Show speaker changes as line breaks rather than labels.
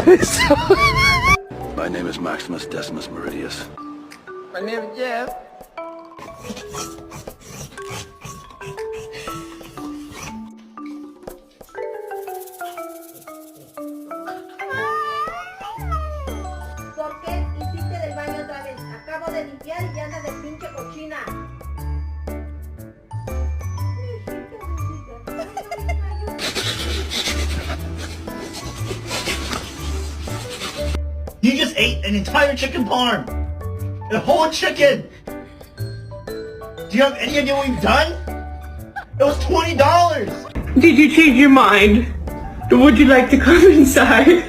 My name is Maximus Decimus Meridius.
My name is Jeff.
¿Por qué hiciste del baño otra vez? Acabo de limpiar y ya anda de pinche cochina.
You just ate an entire chicken parm! A whole chicken! Do you have any idea what you've done? It was $20!
Did you change your mind? Would you like to come inside?